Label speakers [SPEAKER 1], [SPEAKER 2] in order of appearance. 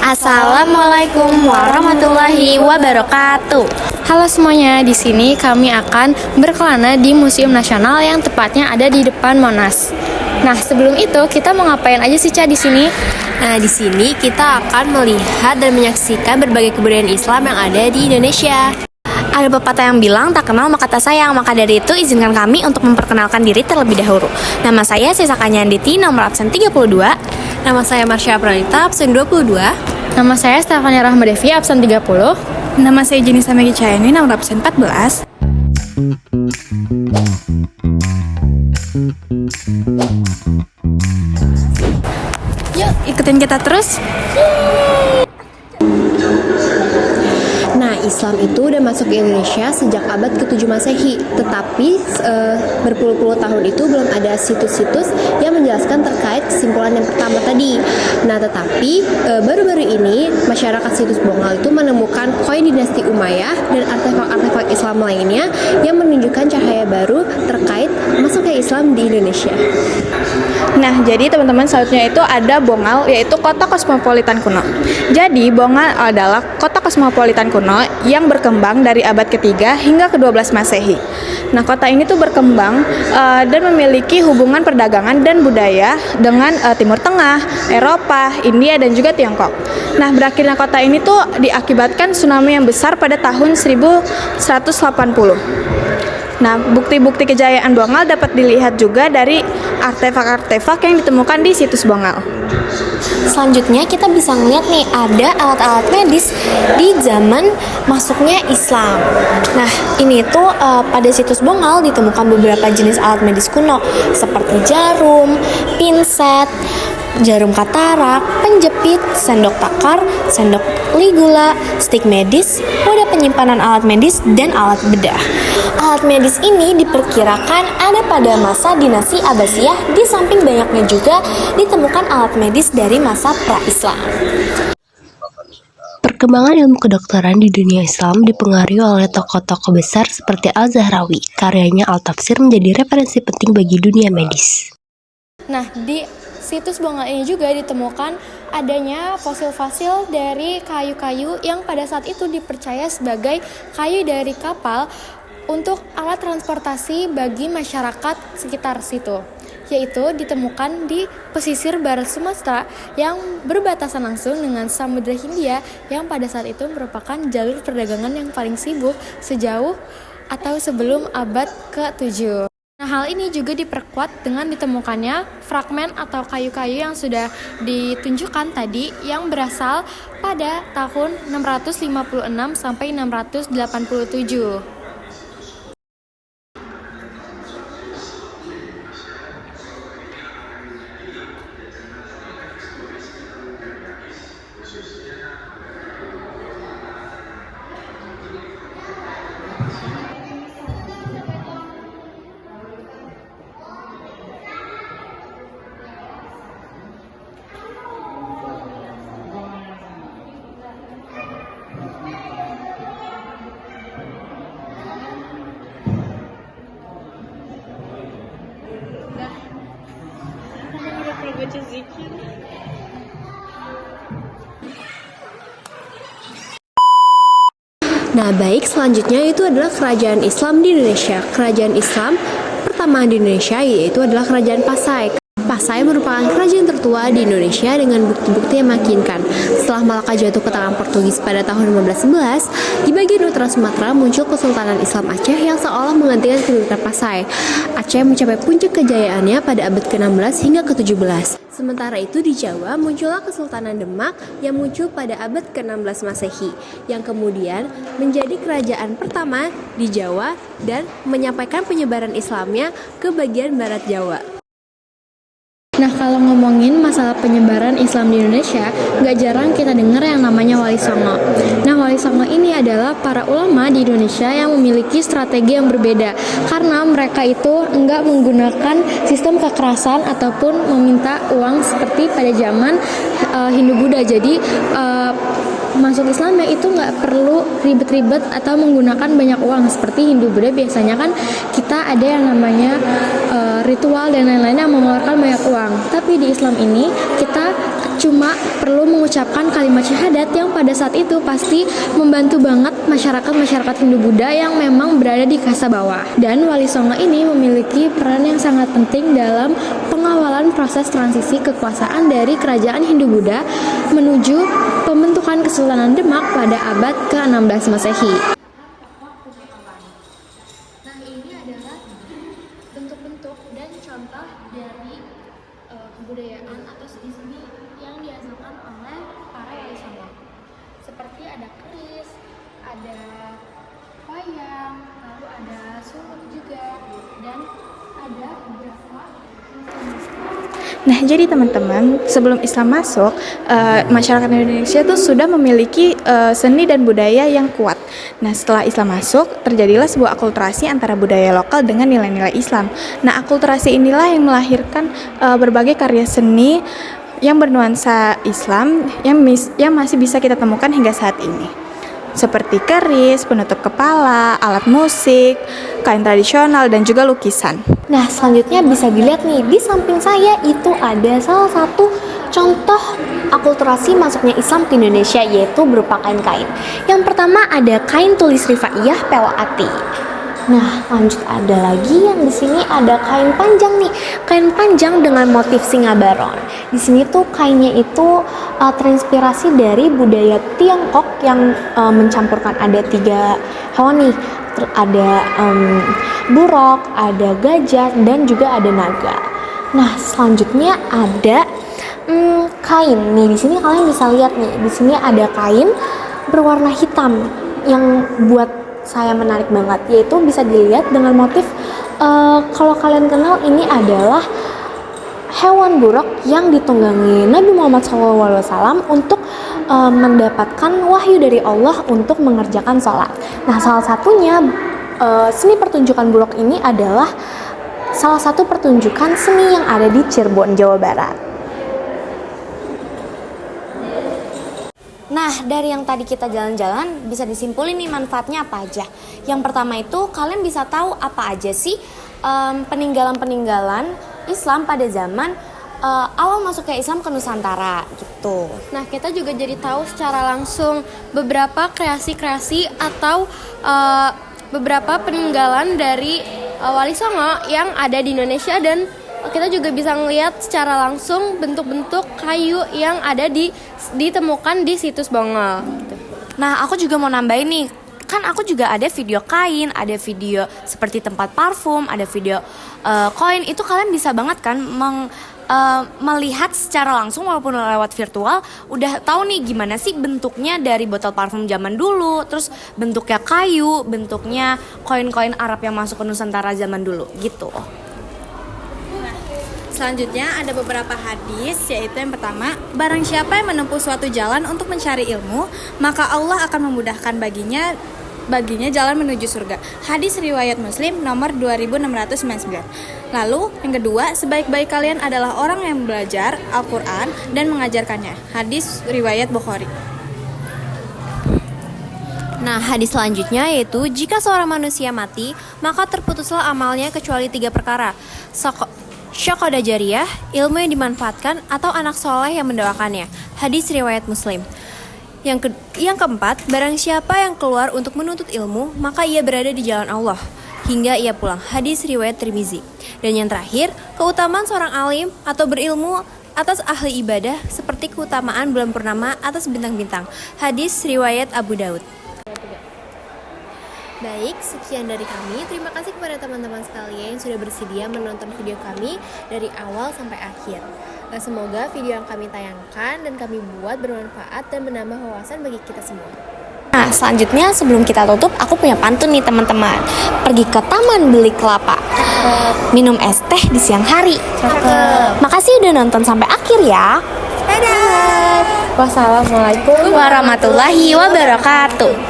[SPEAKER 1] Assalamualaikum warahmatullahi wabarakatuh.
[SPEAKER 2] Halo semuanya, di sini kami akan berkelana di Museum Nasional yang tepatnya ada di depan Monas. Nah, sebelum itu kita mau ngapain aja sih, Ca, di sini?
[SPEAKER 1] Nah, di sini kita akan melihat dan menyaksikan berbagai kebudayaan Islam yang ada di Indonesia. Ada pepatah yang bilang tak kenal maka tak sayang, maka dari itu izinkan kami untuk memperkenalkan diri terlebih dahulu. Nama saya Sisa Kanyanditi, nomor absen 32. Nama saya Marsha Pranita, absen 22.
[SPEAKER 2] Nama saya Stefania Rahmadevi, absen 30.
[SPEAKER 3] Nama saya Jenisa Megi Cayani, nomor absen 14. Yuk, ikutin kita terus.
[SPEAKER 4] Nah, Islam itu udah masuk ke Indonesia sejak abad ke-7 Masehi, tetapi berpuluh-puluh tahun itu belum ada situs-situs yang menjelaskan terkait kesimpulan yang pertama tadi. Nah, tetapi baru-baru ini masyarakat situs Bongal itu menemukan koin dinasti Umayyah dan artefak-artefak Islam lainnya yang menunjukkan cahaya baru terkait masuknya Islam di Indonesia.
[SPEAKER 3] Nah, jadi teman-teman selanjutnya itu ada Bongal, yaitu kota kosmopolitan kuno. Jadi, Bongal adalah kota kosmopolitan kuno yang berkembang dari abad ketiga hingga ke-12 Masehi. Nah, kota ini tuh berkembang dan memiliki hubungan perdagangan dan budaya dengan Timur Tengah, Eropa, India, dan juga Tiongkok. Nah, berakhirnya kota ini tuh diakibatkan tsunami yang besar pada tahun 1180. Nah, bukti-bukti kejayaan Bongal dapat dilihat juga dari artefak-artefak yang ditemukan di situs Bongal.
[SPEAKER 1] Selanjutnya kita bisa ngeliat nih ada alat-alat medis di zaman masuknya Islam. Nah, ini tuh pada situs Bongal ditemukan beberapa jenis alat medis kuno seperti jarum, pinset, jarum katarak, penjepit, sendok takar, sendok ligula, stik medis, wadah penyimpanan alat medis, dan alat bedah. Alat medis ini diperkirakan ada pada masa dinasti Abbasiyah, di samping banyaknya juga ditemukan alat medis dari masa pra-Islam.
[SPEAKER 4] Perkembangan ilmu kedokteran di dunia Islam dipengaruhi oleh tokoh-tokoh besar seperti Al-Zahrawi. Karyanya Al-Tafsir menjadi referensi penting bagi dunia medis.
[SPEAKER 2] Nah, di situs Bongal ini juga ditemukan adanya fosil-fosil dari kayu-kayu yang pada saat itu dipercaya sebagai kayu dari kapal untuk alat transportasi bagi masyarakat sekitar situ, yaitu ditemukan di pesisir barat Sumatera yang berbatasan langsung dengan Samudra Hindia yang pada saat itu merupakan jalur perdagangan yang paling sibuk sejauh atau sebelum abad ke-7. Nah, hal ini juga diperkuat dengan ditemukannya fragmen atau kayu-kayu yang sudah ditunjukkan tadi yang berasal pada tahun 656 sampai 687.
[SPEAKER 4] Nah, baik, selanjutnya itu adalah kerajaan Islam di Indonesia. Kerajaan Islam pertama di Indonesia yaitu adalah Kerajaan Pasai. Pasai merupakan kerajaan tertua di Indonesia dengan bukti-bukti yang meyakinkan. Setelah Malaka jatuh ke tangan Portugis pada tahun 1511, di bagian utara Sumatera muncul Kesultanan Islam Aceh yang seolah menggantikan kedudukan Pasai. Aceh mencapai puncak kejayaannya pada abad ke-16 hingga ke-17. Sementara itu di Jawa muncullah Kesultanan Demak yang muncul pada abad ke-16 Masehi, yang kemudian menjadi kerajaan pertama di Jawa dan menyampaikan penyebaran Islamnya ke bagian barat Jawa.
[SPEAKER 2] Nah, kalau ngomongin masalah penyebaran Islam di Indonesia, nggak jarang kita dengar yang namanya Wali Songo. Nah, Wali Songo ini adalah para ulama di Indonesia yang memiliki strategi yang berbeda, karena mereka itu nggak menggunakan sistem kekerasan ataupun meminta uang seperti pada zaman Hindu-Buddha. Jadi masuk Islam ya itu nggak perlu ribet-ribet atau menggunakan banyak uang seperti Hindu Buddha. Biasanya kan kita ada yang namanya ritual dan lain-lain yang mengeluarkan banyak uang, tapi di Islam ini kita cuma perlu mengucapkan kalimat syahadat yang pada saat itu pasti membantu banget masyarakat Hindu Buddha yang memang berada di kasta bawah. Dan Wali Songo ini memiliki peran yang sangat penting dalam pengawalan proses transisi kekuasaan dari kerajaan Hindu Buddha menuju pembentukan Kesultanan Demak pada abad ke-16 Masehi.
[SPEAKER 1] Nah, ini adalah bentuk-bentuk dan contoh dari kebudayaan atau di sini yang dihasilkan oleh para wali songo. Seperti ada keris, ada wayang, lalu ada suluk juga, dan ada beberapa.
[SPEAKER 3] Nah, jadi teman-teman, sebelum Islam masuk, masyarakat Indonesia tuh sudah memiliki seni dan budaya yang kuat. Nah, setelah Islam masuk, terjadilah sebuah akulturasi antara budaya lokal dengan nilai-nilai Islam. Nah, akulturasi inilah yang melahirkan berbagai karya seni yang bernuansa Islam yang masih bisa kita temukan hingga saat ini. Seperti keris, penutup kepala, alat musik, kain tradisional, dan juga lukisan.
[SPEAKER 1] Nah, selanjutnya bisa dilihat nih, di samping saya itu ada salah satu contoh akulturasi masuknya Islam ke Indonesia, yaitu berupa kain-kain. Yang pertama ada kain tulis rifaiyah Peloati. Nah, lanjut ada lagi yang di sini ada kain panjang nih, kain panjang dengan motif singa baron. Di sini tuh kainnya itu terinspirasi dari budaya Tiongkok yang mencampurkan ada 3 hewan nih, ada buruk, ada gajah, dan juga ada naga. Nah, selanjutnya ada kain nih. Di sini kalian bisa lihat nih, di sini ada kain berwarna hitam yang buat saya menarik banget, yaitu bisa dilihat dengan motif kalau kalian kenal ini adalah hewan buruk yang ditunggangi Nabi Muhammad SAW untuk mendapatkan wahyu dari Allah untuk mengerjakan sholat. Nah, salah satunya seni pertunjukan buruk ini adalah salah satu pertunjukan seni yang ada di Cirebon, Jawa Barat. Nah, dari yang tadi kita jalan-jalan bisa disimpulin nih manfaatnya apa aja. Yang pertama itu kalian bisa tahu apa aja sih peninggalan-peninggalan Islam pada zaman awal masuknya Islam ke Nusantara gitu.
[SPEAKER 2] Nah, kita juga jadi tahu secara langsung beberapa kreasi-kreasi atau beberapa peninggalan dari Wali Songo yang ada di Indonesia, dan kita juga bisa melihat secara langsung bentuk-bentuk kayu yang ada ditemukan di situs Bongol.
[SPEAKER 1] Nah, aku juga mau nambahin nih, kan aku juga ada video kain, ada video seperti tempat parfum, ada video koin. Itu kalian bisa banget kan melihat secara langsung walaupun lewat virtual, udah tahu nih gimana sih bentuknya dari botol parfum zaman dulu, terus bentuknya kayu, bentuknya koin-koin Arab yang masuk ke Nusantara zaman dulu gitu.
[SPEAKER 3] Selanjutnya ada beberapa hadis, yaitu yang pertama, barang siapa yang menempuh suatu jalan untuk mencari ilmu, maka Allah akan memudahkan baginya jalan menuju surga. Hadis riwayat Muslim nomor 2699. Lalu yang kedua, sebaik-baik kalian adalah orang yang belajar Al-Quran dan mengajarkannya. Hadis riwayat Bukhari.
[SPEAKER 4] Nah, hadis selanjutnya yaitu jika seorang manusia mati, maka terputuslah amalnya kecuali 3 perkara. Syakoda jariyah, ilmu yang dimanfaatkan, atau anak soleh yang mendoakannya. Hadis riwayat Muslim. Yang keempat, barang siapa yang keluar untuk menuntut ilmu, maka ia berada di jalan Allah hingga ia pulang. Hadis riwayat Tirmizi. Dan yang terakhir, keutamaan seorang alim atau berilmu atas ahli ibadah seperti keutamaan bulan purnama atas bintang-bintang. Hadis riwayat Abu Daud. Baik, sekian dari kami. Terima kasih kepada teman-teman sekalian yang sudah bersedia menonton video kami dari awal sampai akhir. Semoga video yang kami tayangkan dan kami buat bermanfaat dan menambah wawasan bagi kita semua.
[SPEAKER 1] Nah, selanjutnya sebelum kita tutup, aku punya pantun nih teman-teman. Pergi ke taman beli kelapa, minum es teh di siang hari. Makasih udah nonton sampai akhir ya.
[SPEAKER 2] Dadah.
[SPEAKER 1] Wassalamualaikum warahmatullahi wabarakatuh.